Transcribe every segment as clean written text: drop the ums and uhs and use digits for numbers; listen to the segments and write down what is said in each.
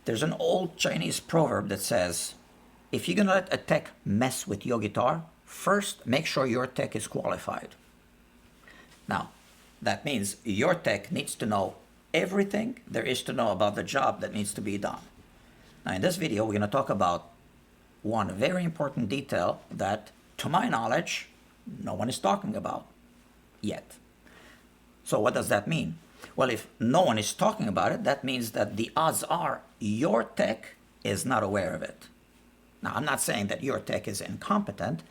There's an old Chinese proverb that says, if you're gonna let a tech mess with your guitar, first make sure your tech is qualified. Now, that means your tech needs to know everything there is to know about the job that needs to be done. Now, in this video, we're gonna talk about one very important detail that, to my knowledge, no one is talking about yet. So what does that mean? Well, if no one is talking about it, that means that the odds are your tech is not aware of it. Now, I'm not saying that your tech is incompetent.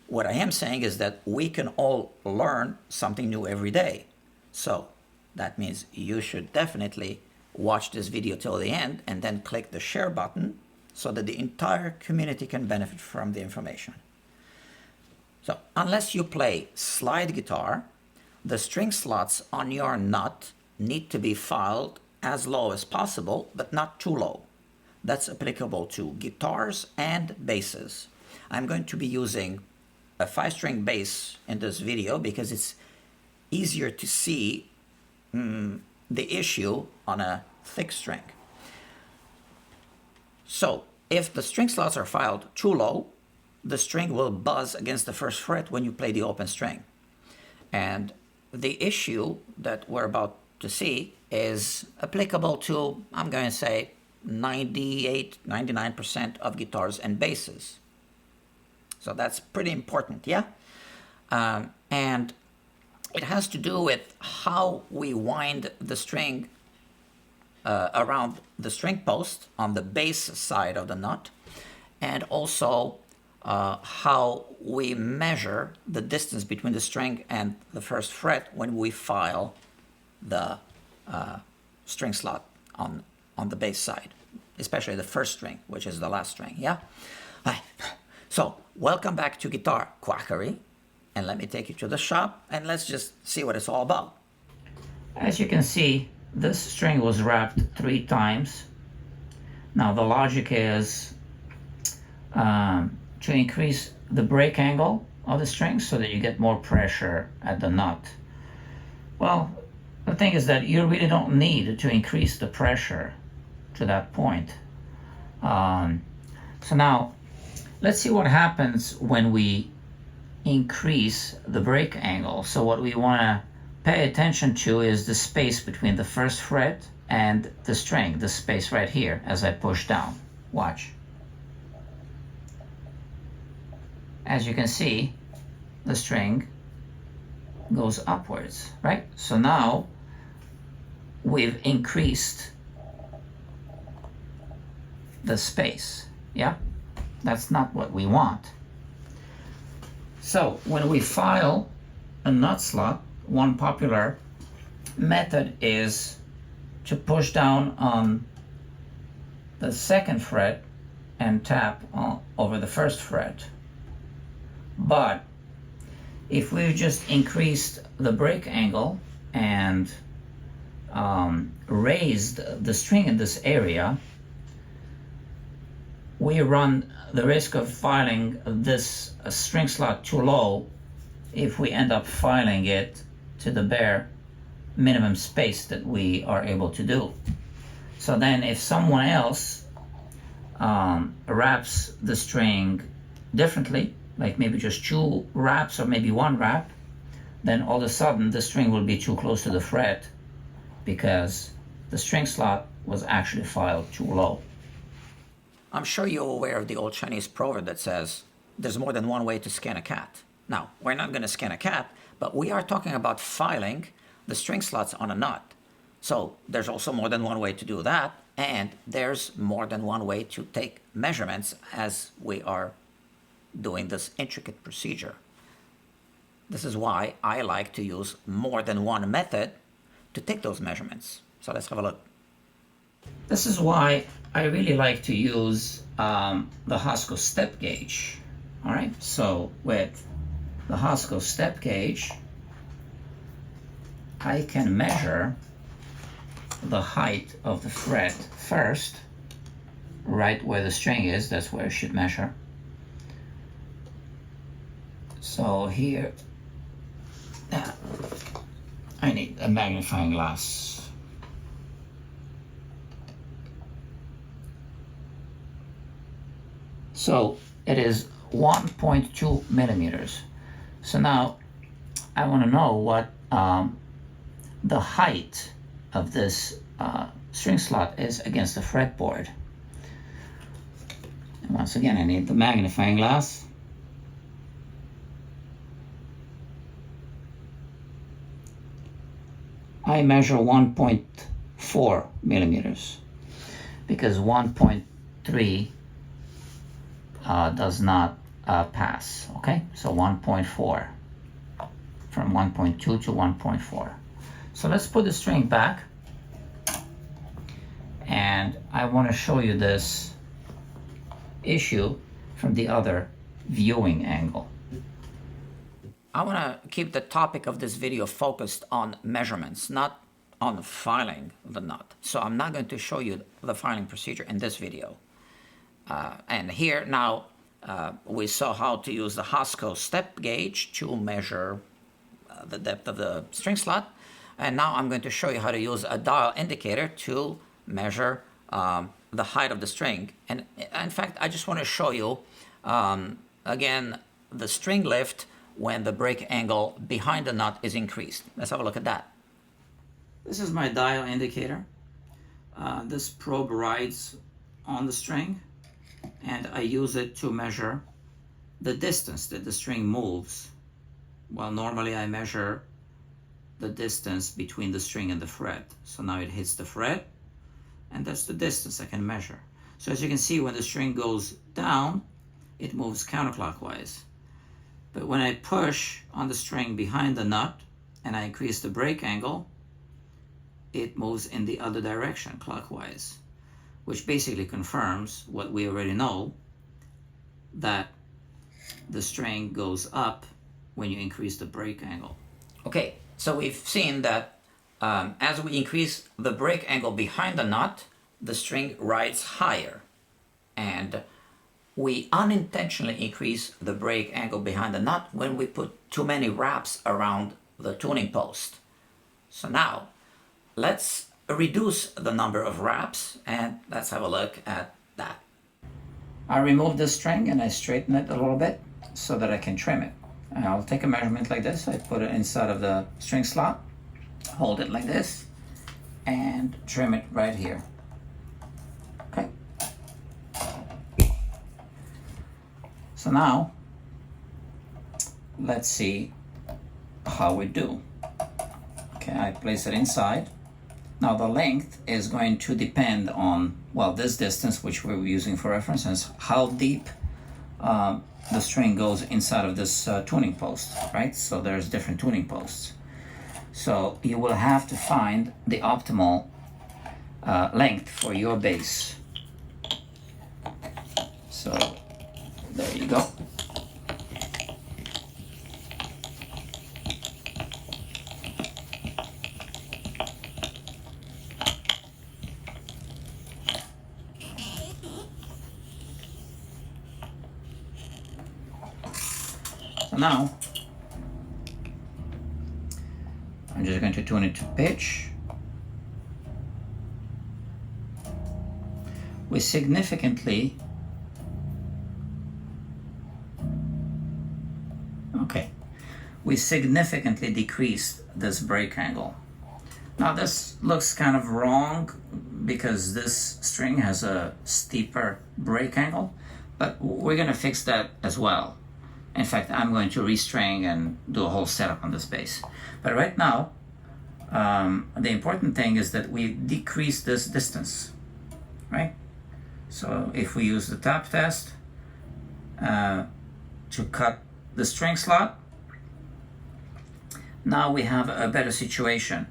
What I am saying is that we can all learn something new every day. So that means you should definitely watch this video till the end and then click the share button so that the entire community can benefit from the information. So unless you play slide guitar, the string slots on your nut need to be filed as low as possible, but not too low. That's applicable to guitars and basses. I'm going to be using a 5-string bass in this video because it's easier to see the issue on a thick string. So if the string slots are filed too low, the string will buzz against the first fret when you play the open string. And the issue that we're about to see is applicable to, I'm going to say, 98-99% of guitars and basses. So that's pretty important, yeah? And it has to do with how we wind the string around the string post on the bass side of the nut, and also how we measure the distance between the string and the first fret when we file the string slot on the bass side, especially the first string, which is the last string, yeah? So, welcome back to Guitar Quackery, and let me take you to the shop, and let's just see what it's all about. As you can see, this string was wrapped 3 times. Now, the logic is to increase the break angle of the string so that you get more pressure at the nut. Well, the thing is that you really don't need to increase the pressure to that point. So now, let's see what happens when we increase the break angle. So what we want to pay attention to is the space between the first fret and the string, the space right here as I push down. Watch. As you can see, the string goes upwards, right? So now we've increased the space, yeah? That's not what we want. So when we file a nut slot, one popular method is to push down on the second fret and tap over the first fret. But if we just increased the break angle and raised the string in this area, we run the risk of filing this string slot too low if we end up filing it to the bare minimum space that we are able to do. So then if someone else wraps the string differently, like maybe just 2 wraps or maybe 1 wrap, then all of a sudden the string will be too close to the fret because the string slot was actually filed too low. I'm sure you're aware of the old Chinese proverb that says, there's more than one way to skin a cat. Now, we're not going to skin a cat, but we are talking about filing the string slots on a nut. So there's also more than one way to do that, and there's more than one way to take measurements as we are doing this intricate procedure. This is why I like to use more than one method to take those measurements. So let's have a look. This is why I really like to use the Hosco step gauge. All right, so with the Hosco step gauge, I can measure the height of the fret first, right where the string is. That's where I should measure. So here, I need a magnifying glass. So it is 1.2 millimeters. So now I want to know what the height of this string slot is against the fretboard. And once again, I need the magnifying glass. I measure 1.4 millimeters because 1.3 does not pass. Okay, so 1.4, from 1.2 to 1.4. So let's put the string back, and I want to show you this issue from the other viewing angle. I want to keep the topic of this video focused on measurements, not on filing the nut. So I'm not going to show you the filing procedure in this video. And here now we saw how to use the Hosco step gauge to measure the depth of the string slot. And now I'm going to show you how to use a dial indicator to measure the height of the string. And in fact, I just want to show you again the string lift when the break angle behind the nut is increased. Let's have a look at that. This is my dial indicator. This probe rides on the string, and I use it to measure the distance that the string moves. Well, normally I measure the distance between the string and the fret. So now it hits the fret, and that's the distance I can measure. So as you can see, when the string goes down, it moves counterclockwise. But when I push on the string behind the nut and I increase the break angle, it moves in the other direction, clockwise, which basically confirms what we already know, that the string goes up when you increase the break angle. Okay, so we've seen that as we increase the break angle behind the nut, the string rides higher, and we unintentionally increase the break angle behind the nut when we put too many wraps around the tuning post. So now let's reduce the number of wraps, and let's have a look at that. I remove the string and I straighten it a little bit so that I can trim it. And I'll take a measurement like this. I put it inside of the string slot, hold it like this, and trim it right here. Okay. So now, let's see how we do. Okay, I place it inside. Now the length is going to depend on, well, this distance, which we're using for reference, and how deep the string goes inside of this tuning post, right? So there's different tuning posts. So you will have to find the optimal length for your bass. So there you go. So now I'm just going to tune it to pitch. We significantly decreased this break angle. Now this looks kind of wrong because this string has a steeper break angle, but we're going to fix that as well. In fact, I'm going to restring and do a whole setup on this bass. But right now, the important thing is that we decrease this distance, right? So if we use the tap test to cut the string slot, now we have a better situation.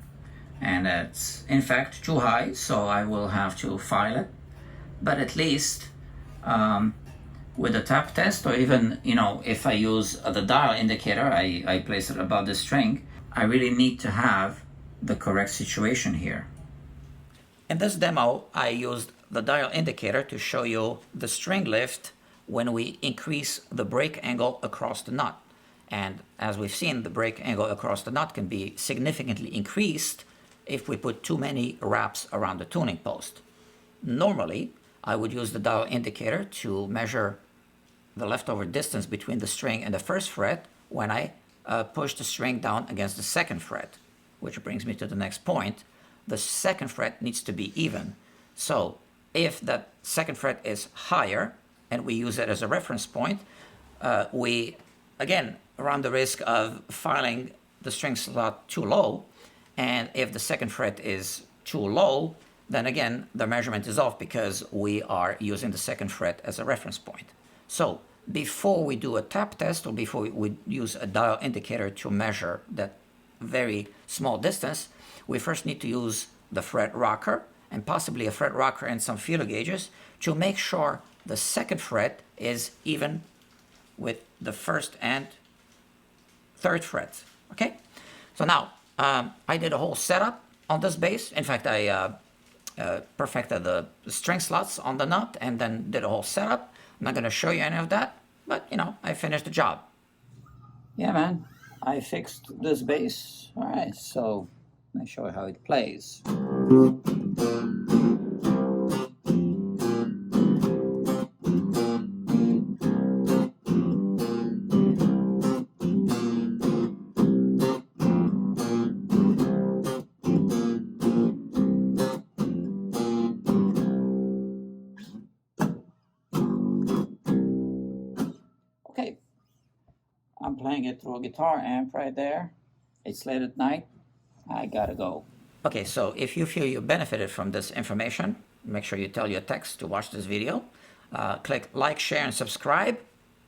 And it's in fact too high, so I will have to file it. But at least with the tap test, or even, if I use the dial indicator, I place it above the string, I really need to have the correct situation here. In this demo, I used the dial indicator to show you the string lift when we increase the break angle across the nut. And as we've seen, the break angle across the nut can be significantly increased if we put too many wraps around the tuning post. Normally, I would use the dial indicator to measure the leftover distance between the string and the first fret when I push the string down against the second fret, which brings me to the next point. The second fret needs to be even. So if that second fret is higher and we use it as a reference point, we again run the risk of filing the string slot too low. And if the second fret is too low, then again the measurement is off because we are using the second fret as a reference point. So before we do a tap test or before we use a dial indicator to measure that very small distance, we first need to use the fret rocker and possibly a fret rocker and some feeler gauges to make sure the second fret is even with the first and third fret. Okay, so now I did a whole setup on this bass. In fact, I perfected the string slots on the nut and then did a whole setup. I'm not going to show you any of that, but you know, I finished the job. Yeah, man, I fixed this bass. All right, so let me show you how it plays. Okay, I'm playing it through a guitar amp right there. It's late at night. I gotta go. Okay, so if you feel you benefited from this information, make sure you tell your techs to watch this video. Click like, share, and subscribe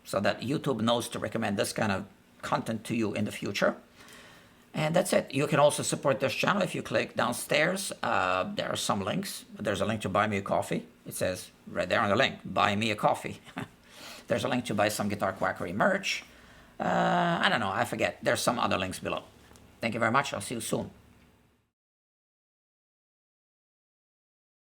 so that YouTube knows to recommend this kind of content to you in the future. And that's it. You can also support this channel if you click downstairs. There are some links. There's a link to buy me a coffee. It says right there on the link, buy me a coffee. There's a link to buy some Guitar Quackery merch. I don't know, I forget. There's some other links below. Thank you very much. I'll see you soon.